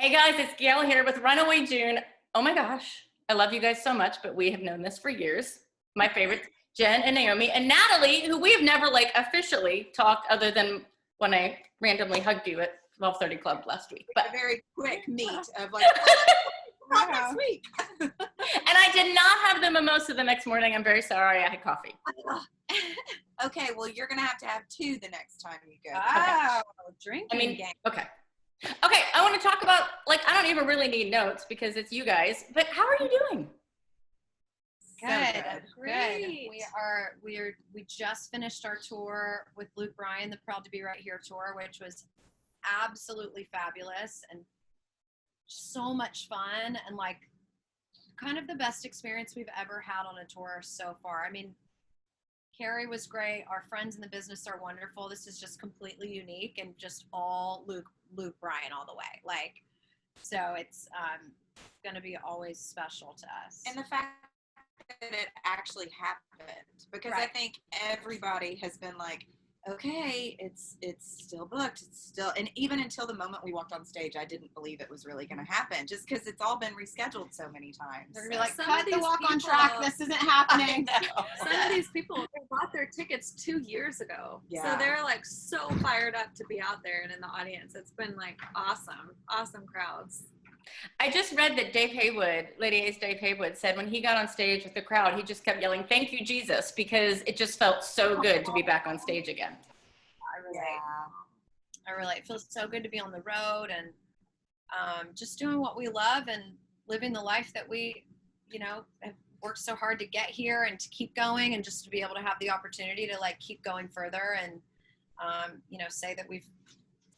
Hey guys, it's Gail here with Runaway June. Oh my gosh, I love you guys so much, but we have known this for years. My favorites, Jen and Naomi and Natalie, who we have never like officially talked other than when I randomly hugged you at 12:30 Club last week. But a very quick meet of like, next week. And I did not have the mimosa the next morning. I'm very sorry. I had coffee. Okay, well, you're going to have two the next time you go. Oh, drinking game. Okay. Okay, I want to talk about, like, I don't even really need notes because it's you guys, but how are you doing? Good. Great. We just finished our tour with Luke Bryan, the Proud to Be Right Here tour, which was absolutely fabulous and so much fun and like kind of the best experience we've ever had on a tour so far. I mean, Carrie was great. Our friends in the business are wonderful. This is just completely unique and just all Luke Bryan all the way. Like, so it's going to be always special to us. And the fact that it actually happened, because I think everybody has been like, okay, it's still booked. It's still, and even until the moment we walked on stage, I didn't believe it was really going to happen just because it's all been rescheduled so many times. They're going to be like, cut the walk on track. This isn't happening. Some of these people, they bought their tickets 2 years ago. Yeah. So they're like so fired up to be out there and in the audience. It's been like awesome crowds. I just read that Dave Haywood, Lady A's Dave Haywood, said when he got on stage with the crowd, he just kept yelling, "Thank you, Jesus," because it just felt so good to be back on stage again. I relate. It feels so good to be on the road and just doing what we love and living the life that we, have worked so hard to get here and to keep going and just to be able to have the opportunity to like keep going further and, say that we've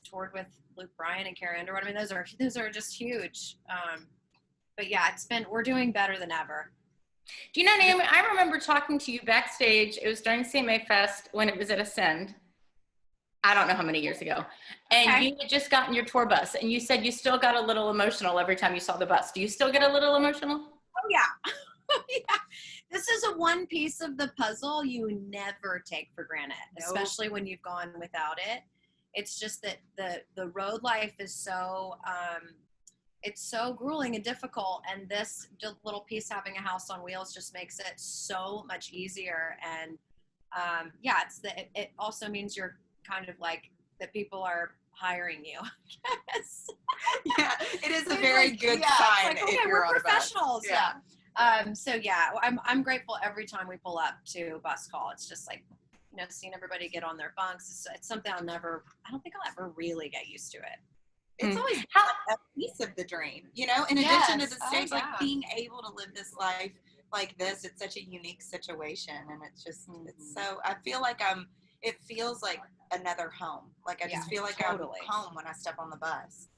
toured with Luke Bryan and Carrie Underwood. I mean, those are just huge. But yeah, we're doing better than ever. Do you know, Naomi, I remember talking to you backstage. It was during CMA Fest when it was at Ascend. I don't know how many years ago. And you had just gotten your tour bus and you said you still got a little emotional every time you saw the bus. Do you still get a little emotional? Oh yeah. Yeah. This is one piece of the puzzle you never take for granted, especially when you've gone without it. It's just that the road life is so, it's so grueling and difficult. And this little piece, having a house on wheels, just makes it so much easier. And it also means you're kind of like that people are hiring you. Yes. Yeah, it is a very good sign. Like, okay, we're professionals. I'm grateful every time we pull up to bus call. It's just like, seeing everybody get on their bunks. It's something I don't think I'll ever really get used to it. It's always a piece of the dream, in addition to the stage, like being able to live this life like this. It's such a unique situation. And it's just, it's so, I feel like it feels like another home. Like I just feel like I'm home when I step on the bus.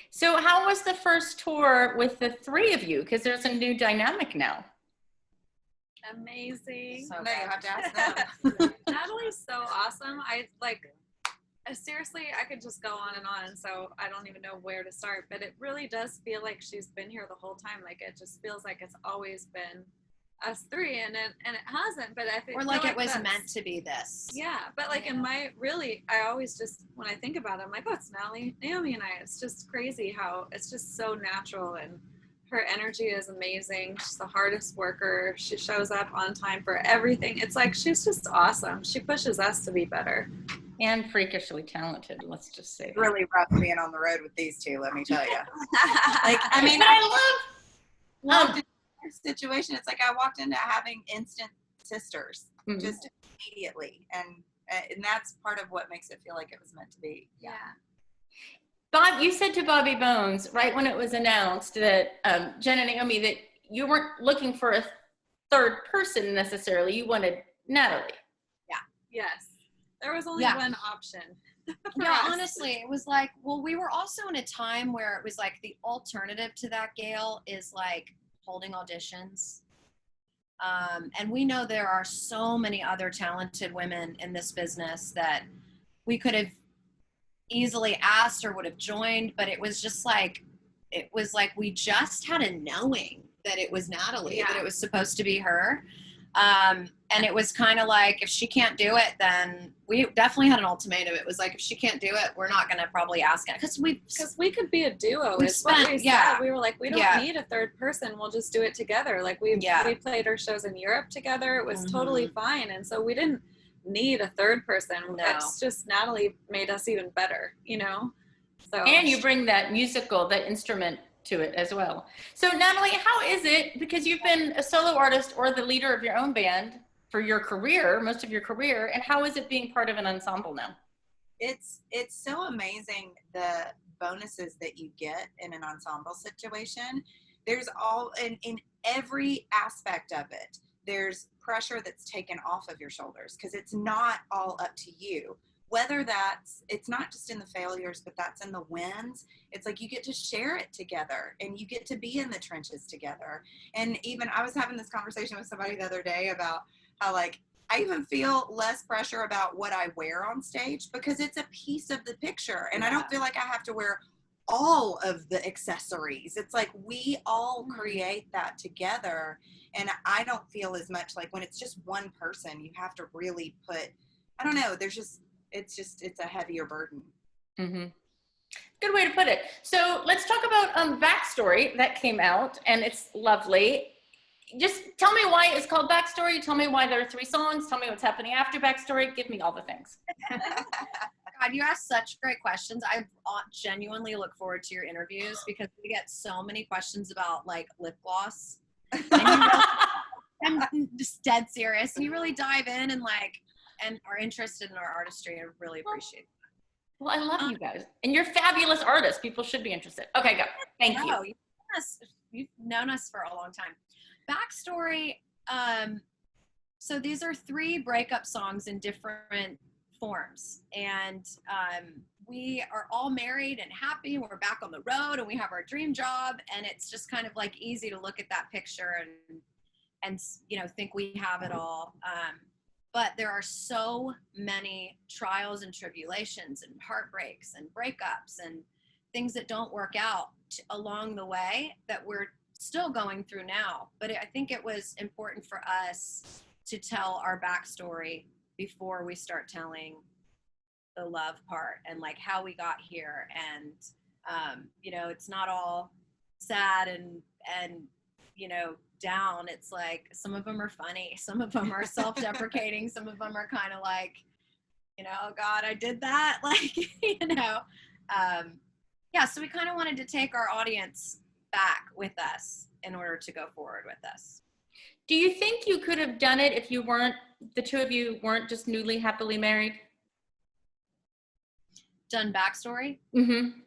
So how was the first tour with the three of you? Because there's a new dynamic now. Amazing. So you have to ask them. Natalie's so awesome. Seriously, I could just go on, and so I don't even know where to start, but it really does feel like she's been here the whole time. Like it just feels like it's always been us three, and it hasn't, but I think it was meant to be this. Yeah, but like I always just, when I think about it, I'm like, oh, it's Natalie, Naomi, and I. It's just crazy how it's just so natural, and her energy is amazing. She's the hardest worker. She shows up on time for everything. It's like she's just awesome. She pushes us to be better. And freakishly talented, let's just say that. Really rough being on the road with these two, let me tell you. I love the situation. It's like I walked into having instant sisters just immediately. And that's part of what makes it feel like it was meant to be. Yeah. Bob, you said to Bobby Bones, right when it was announced that Jen and Naomi, that you weren't looking for a third person necessarily. You wanted Natalie. Yeah. Yes. There was only one option. Honestly, it was like, well, we were also in a time where it was like the alternative to that, Gail, is like holding auditions. And we know there are so many other talented women in this business that we could have easily asked or would have joined, but it was like we just had a knowing that it was Natalie, that it was supposed to be her. And it was kind of like, if she can't do it, then we definitely had an ultimatum. It was like, if she can't do it, we're not going to probably ask it. Because we could be a duo. We've spent, we said. We were like, we don't need a third person. We'll just do it together. Like we played our shows in Europe together. It was totally fine. And so we didn't need a third person. No. It's just Natalie made us even better, you know? So. And you bring that musical, that instrument to it as well. So Natalie, how is it, because you've been a solo artist or the leader of your own band for your career, most of your career, and how is it being part of an ensemble now? It's so amazing, the bonuses that you get in an ensemble situation. There's all in every aspect of it, there's pressure that's taken off of your shoulders because it's not all up to you. Whether it's not just in the failures, but that's in the wins. It's like you get to share it together and you get to be in the trenches together. And even I was having this conversation with somebody the other day about how, like, I even feel less pressure about what I wear on stage because it's a piece of the picture. And I don't feel like I have to wear all of the accessories. It's like we all create that together. And I don't feel as much like when it's just one person, you have to really put, I don't know, it's a heavier burden. Mm-hmm. Good way to put it. So let's talk about Backstory that came out, and it's lovely. Just tell me why it's called Backstory. Tell me why there are 3 songs. Tell me what's happening after Backstory. Give me all the things. God, you ask such great questions. I genuinely look forward to your interviews because we get so many questions about like lip gloss. I'm just dead serious. And you really dive in and are interested in our artistry. I really appreciate it. Well, I love you guys. And you're fabulous artists. People should be interested. Okay, go. Thank you. You've known us for a long time. Backstory. So these are 3 breakup songs in different forms. And we are all married and happy. And we're back on the road and we have our dream job. And it's just kind of like easy to look at that picture and think we have it all. But there are so many trials and tribulations and heartbreaks and breakups and things that don't work out along the way that we're still going through now. But I think it was important for us to tell our backstory before we start telling the love part and like how we got here. And, it's not all sad and down. It's like some of them are funny, some of them are self-deprecating, some of them are kind of like, oh God, I did that. Like, so we kind of wanted to take our audience back with us in order to go forward with us. Do you think you could have done it if the 2 of you weren't just newly happily married? Done Backstory? Mm-hmm.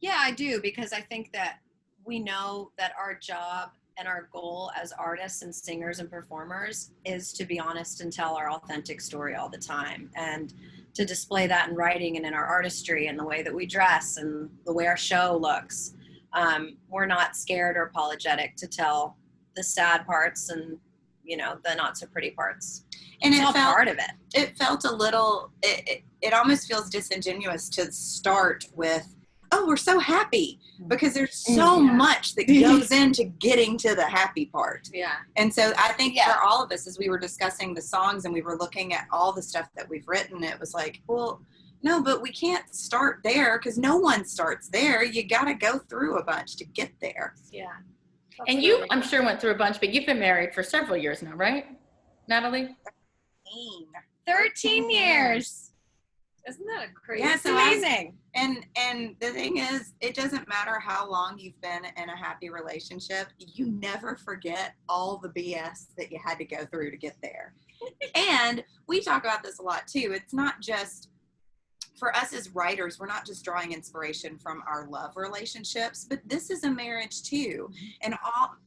Yeah, I do, because I think that we know that our job and our goal as artists and singers and performers is to be honest and tell our authentic story all the time, and to display that in writing and in our artistry and the way that we dress and the way our show looks. We're not scared or apologetic to tell the sad parts and the not so pretty parts. And it's all part of it. It felt a little, it almost feels disingenuous to start with, oh, we're so happy, because there's so much that goes into getting to the happy part. Yeah. And so I think for all of us, as we were discussing the songs and we were looking at all the stuff that we've written, it was like, well, no, but we can't start there because no one starts there. You got to go through a bunch to get there. Yeah. And you, I'm sure, went through a bunch, but you've been married for several years now, right, Natalie? 13 years. Isn't that crazy? Yeah, it's amazing. And the thing is, it doesn't matter how long you've been in a happy relationship, you never forget all the BS that you had to go through to get there. And we talk about this a lot too. It's not just, for us as writers, we're not just drawing inspiration from our love relationships, but this is a marriage too. And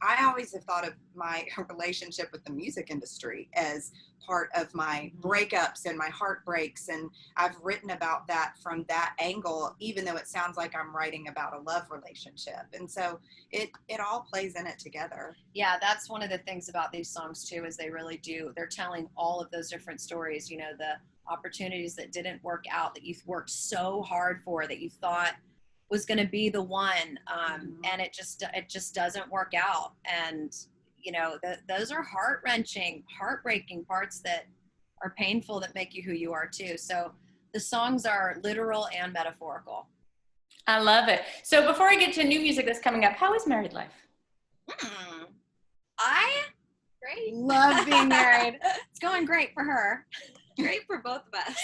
I always have thought of my relationship with the music industry as part of my breakups and my heartbreaks. And I've written about that from that angle, even though it sounds like I'm writing about a love relationship. And so it all plays in it together. Yeah, that's one of the things about these songs too, is they're telling all of those different stories, the opportunities that didn't work out, that you've worked so hard for, that you thought was going to be the one, and it just doesn't work out. And you know, those are heart-wrenching, heartbreaking parts that are painful that make you who you are too. So the songs are literal and metaphorical. I love it. So before I get to new music that's coming up, how is married life? I Great. love being married. It's going great for her. Great for both of us.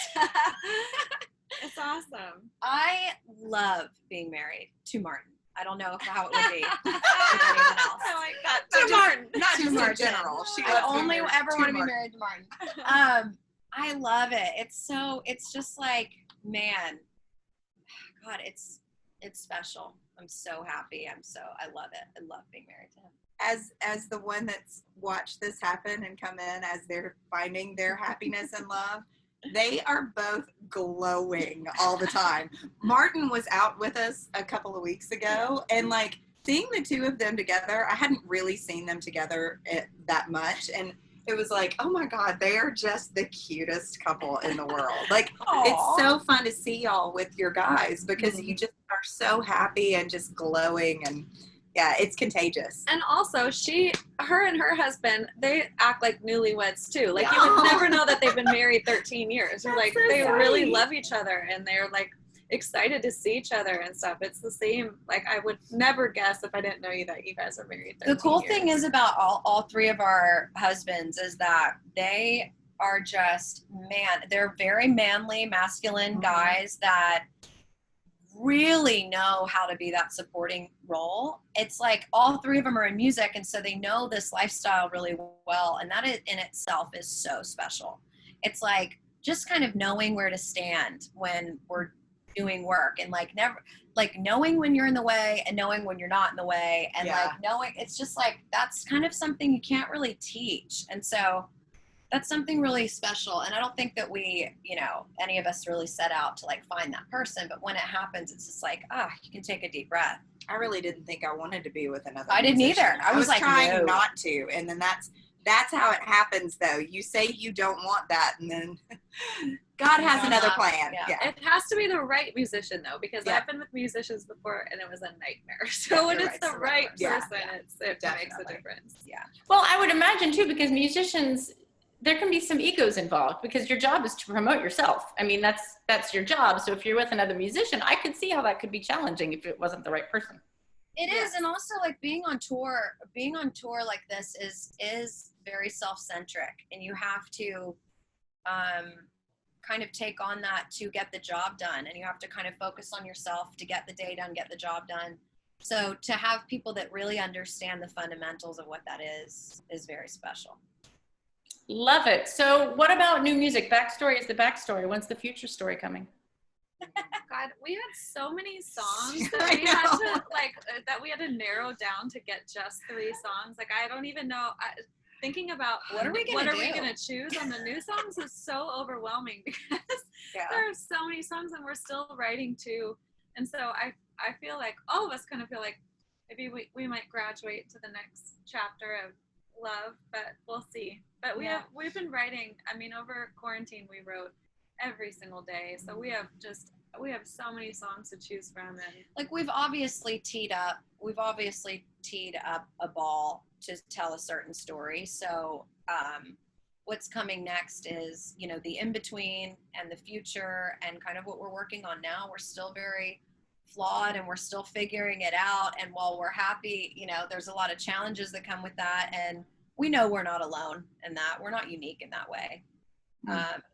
It's awesome. I love being married to Martin. I don't know how it would be with anyone else. I like that. To Martin, not To just Martin. in general. She I loves being only married ever to want to be Martin. married to Martin. I love it. It's just like, man, God, it's special. I'm so happy. I love it. I love being married to him. As the one that's watched this happen and come in as they're finding their happiness and love, they are both glowing all the time. Martin was out with us a couple of weeks ago, and like seeing the two of them together, I hadn't really seen them together that much, and it was like, oh my God, they are just the cutest couple in the world. Like, it's so fun to see y'all with your guys because you just are so happy and just glowing, and yeah, it's contagious. And also, her and her husband, they act like newlyweds too. Like, you would never know that they've been married 13 years. They're like, so they sweet. really love each other, and they're like excited to see each other and stuff. It's the same. Like, I would never guess if I didn't know that you guys are married 13 The cool years. thing is about all three of our husbands is that they are just, man, they're very manly, masculine guys that really know how to be that supporting role. It's like all three of them are in music, and so they know this lifestyle really well, and that in itself is so special. It's like just kind of knowing where to stand when we're doing work, and like never like knowing when you're in the way and knowing when you're not in the way, and like knowing, it's just like that's kind of something you can't really teach. And so that's something really special. And I don't think that we, you know, any of us really set out to like find that person, but when it happens, it's just like, you can take a deep breath. I really didn't think I wanted to be with another I didn't musician. either. I was like, trying no. not to, and then that's how it happens though. You say you don't want that, and then God has another plan. Yeah. It has to be the right musician though, because I've been with musicians before and it was a nightmare. So when it's the right person, it makes a difference. Yeah. Well, I would imagine too, because musicians, there can be some egos involved because your job is to promote yourself. I mean, that's your job. So if you're with another musician, I could see how that could be challenging if it wasn't the right person. It is, and also like being on tour like this is very self-centric, and you have to kind of take on that to get the job done, and you have to kind of focus on yourself to get the day done, get the job done. So to have people that really understand the fundamentals of what that is very special. Love it. So what about new music? Backstory is the backstory. When's the future story coming? God, we had so many songs that we had to that we had to narrow down to get just 3 songs. Like, I don't even know. Thinking about what are we gonna choose on the new songs is so overwhelming because there are so many songs and we're still writing too. And so I feel like all of us kind of feel like maybe we might graduate to the next chapter of love, but we'll see. But we've been writing. I mean, over quarantine we wrote every single day. So we have so many songs to choose from, and like we've obviously teed up a ball to tell a certain story. So what's coming next is, you know, the in-between and the future and kind of what we're working on now. We're still very flawed and we're still figuring it out. And while we're happy, you know, there's a lot of challenges that come with that. And we know we're not alone in that. We're not unique in that way.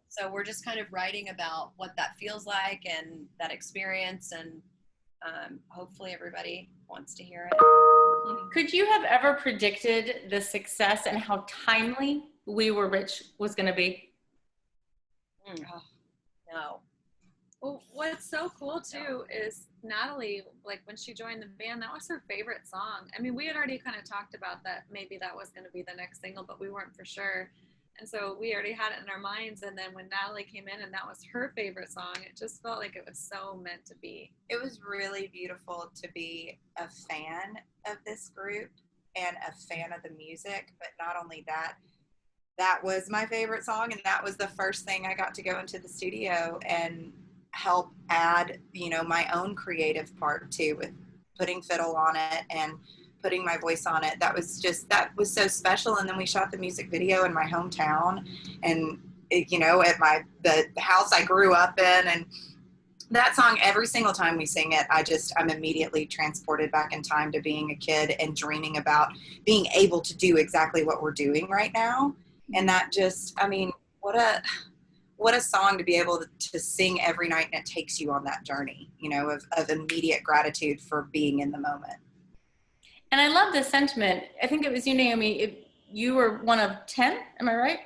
So we're just kind of writing about what that feels like and that experience, and hopefully everybody wants to hear it. Could you have ever predicted the success and how timely We Were Rich was going to be? No. Well, what's so cool too is Natalie, like when she joined the band, that was her favorite song. I mean, we had already kind of talked about that maybe that was going to be the next single, but we weren't for sure. And so we already had it in our minds. And then when Natalie came in and that was her favorite song, it just felt like it was so meant to be. It was really beautiful to be a fan of this group and a fan of the music. But not only that, that was my favorite song. And that was the first thing I got to go into the studio and help add, you know, my own creative part too, with putting fiddle on it and putting my voice on it. That was so special. And then we shot the music video in my hometown, and you know, at the house I grew up in. And that song, every single time we sing it, I'm immediately transported back in time to being a kid and dreaming about being able to do exactly what we're doing right now. And that just, I mean, what a song to be able to sing every night, and it takes you on that journey, you know, of immediate gratitude for being in the moment. And I love this sentiment. I think it was you, Naomi. You were one of 10, am I right?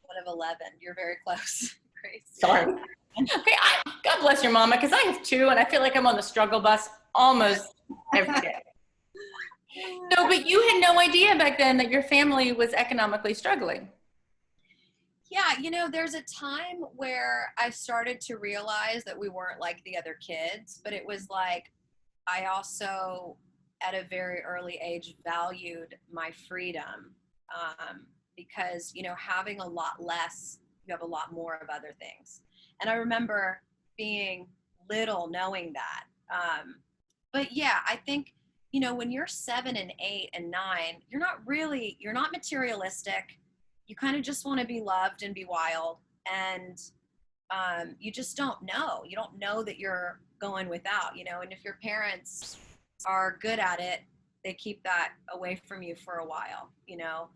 One of 11. You're very close. Grace. Sorry. Okay, God bless your mama, because I have 2, and I feel like I'm on the struggle bus almost every day. So, but you had no idea back then that your family was economically struggling. Yeah, you know, there's a time where I started to realize that we weren't like the other kids, but it was like I also, at a very early age, valued my freedom because, you know, having a lot less, you have a lot more of other things. And I remember being little knowing that. But yeah, I think, you know, when you're 7 and 8 and 9, you're not materialistic. You kind of just want to be loved and be wild. And you just don't know. You don't know that you're going without, you know, and if your parents are good at it, they keep that away from you for a while, you know.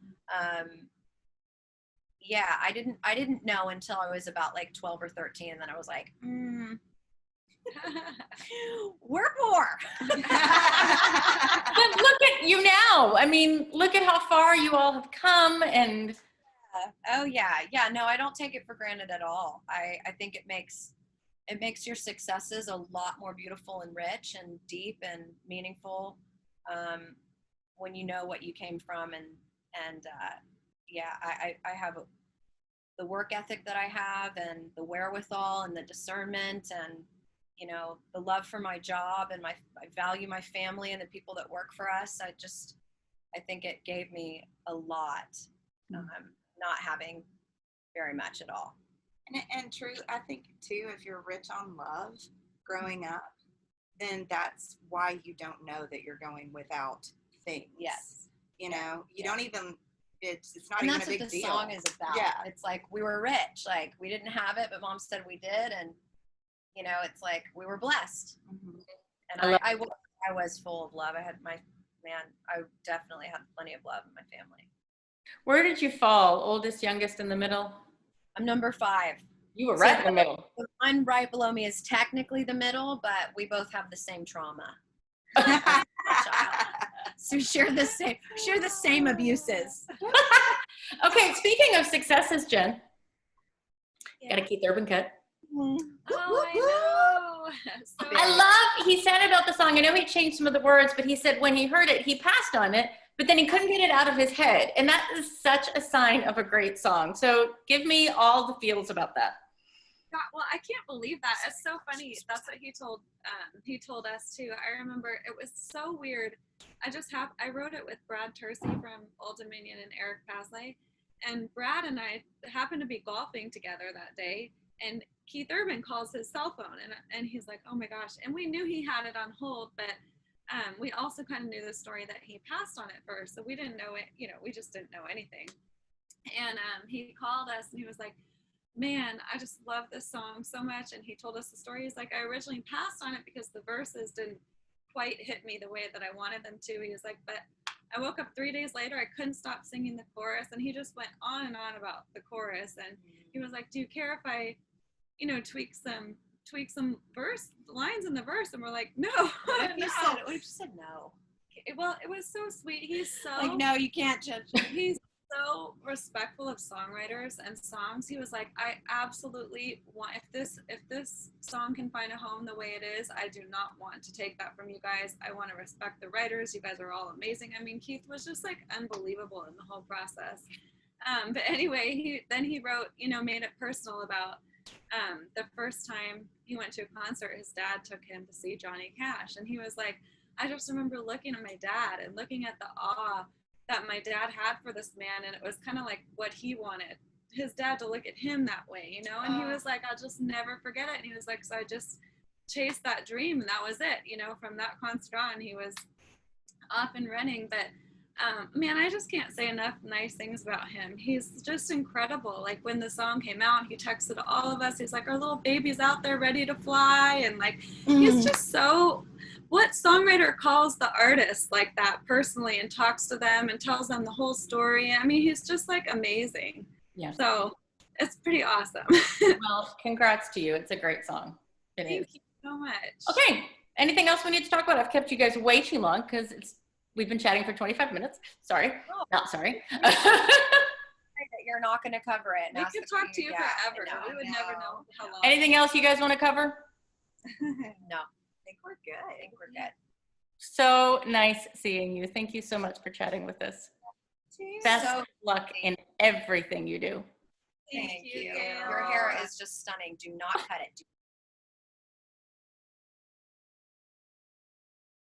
Yeah, I didn't know until I was about like 12 or 13, and then I was like, we're poor. But look at you now. I mean, look at how far you all have come. And oh yeah, no, I don't take it for granted at all. I think it makes your successes a lot more beautiful and rich and deep and meaningful when you know what you came from. And yeah, I have the work ethic that I have, and the wherewithal and the discernment, and, you know, the love for my job, and I value my family and the people that work for us. I think it gave me a lot, not having very much at all. And true, I think too, if you're rich on love growing up, then that's why you don't know that you're going without things. Yes. You know, you don't even, it's not and even a big deal. That's what the song is about. Yeah. It's like, we were rich. Like, we didn't have it, but Mom said we did. And, you know, it's like, we were blessed. Mm-hmm. And I was full of love. I definitely had plenty of love in my family. Where did you fall? Oldest, youngest, in the middle? I'm number 5. You were right in the middle. The one right below me is technically the middle, but we both have the same trauma. So share the same abuses. Okay, speaking of successes, Jen, gotta keep the urban cut. Oh, I know. So I love, he said about the song, I know he changed some of the words, but he said when he heard it, he passed on it, but then he couldn't get it out of his head. And that is such a sign of a great song. So give me all the feels about that. God, well, I can't believe that. It's so funny. That's what he told us too. I remember it was so weird. I wrote it with Brad Tersey from Old Dominion and Eric Pasley. And Brad and I happened to be golfing together that day. And Keith Urban calls his cell phone, and he's like, oh my gosh. And we knew he had it on hold, but we also kind of knew the story that he passed on it first. So we didn't know it, you know, we just didn't know anything. And he called us and he was like, man, I just love this song so much. And he told us the story. He's like, I originally passed on it because the verses didn't quite hit me the way that I wanted them to. He was like, but I woke up 3 days later, I couldn't stop singing the chorus. And he just went on and on about the chorus. And he was like, do you care if I, you know, tweak some verse lines in the verse? And we're like, no. What if you said no? Well, it was so sweet. He's so like, no, you can't judge. He's so respectful of songwriters and songs. He was like, I absolutely want, if this song can find a home the way it is, I do not want to take that from you guys. I want to respect the writers. You guys are all amazing. I mean, Keith was just like unbelievable in the whole process. But anyway, he wrote, you know, made it personal about the first time he went to a concert, his dad took him to see Johnny Cash. And he was like, I just remember looking at my dad and looking at the awe that my dad had for this man. And it was kind of like what he wanted his dad to look at him that way, you know? And he was like, I'll just never forget it. And he was like, so I just chased that dream, and that was it, you know. From that concert on, he was off and running. But man, I just can't say enough nice things about him. He's just incredible. Like when the song came out, he texted all of us. He's like, our little baby's out there ready to fly. And like, he's just so, what songwriter calls the artist like that personally and talks to them and tells them the whole story? I mean, he's just like amazing. Yeah. So it's pretty awesome. Well, congrats to you. It's a great song. Thank you so much. Okay. Anything else we need to talk about? I've kept you guys way too long because we've been chatting for 25 minutes. Sorry. Oh. Not sorry. You're not going to cover it. We could talk to you forever. We would never know how long. Anything else you guys want to cover? No. I think we're good. So nice seeing you. Thank you so much for chatting with us. Best of luck in everything you do. Thank you. Your hair is just stunning. Do not cut it.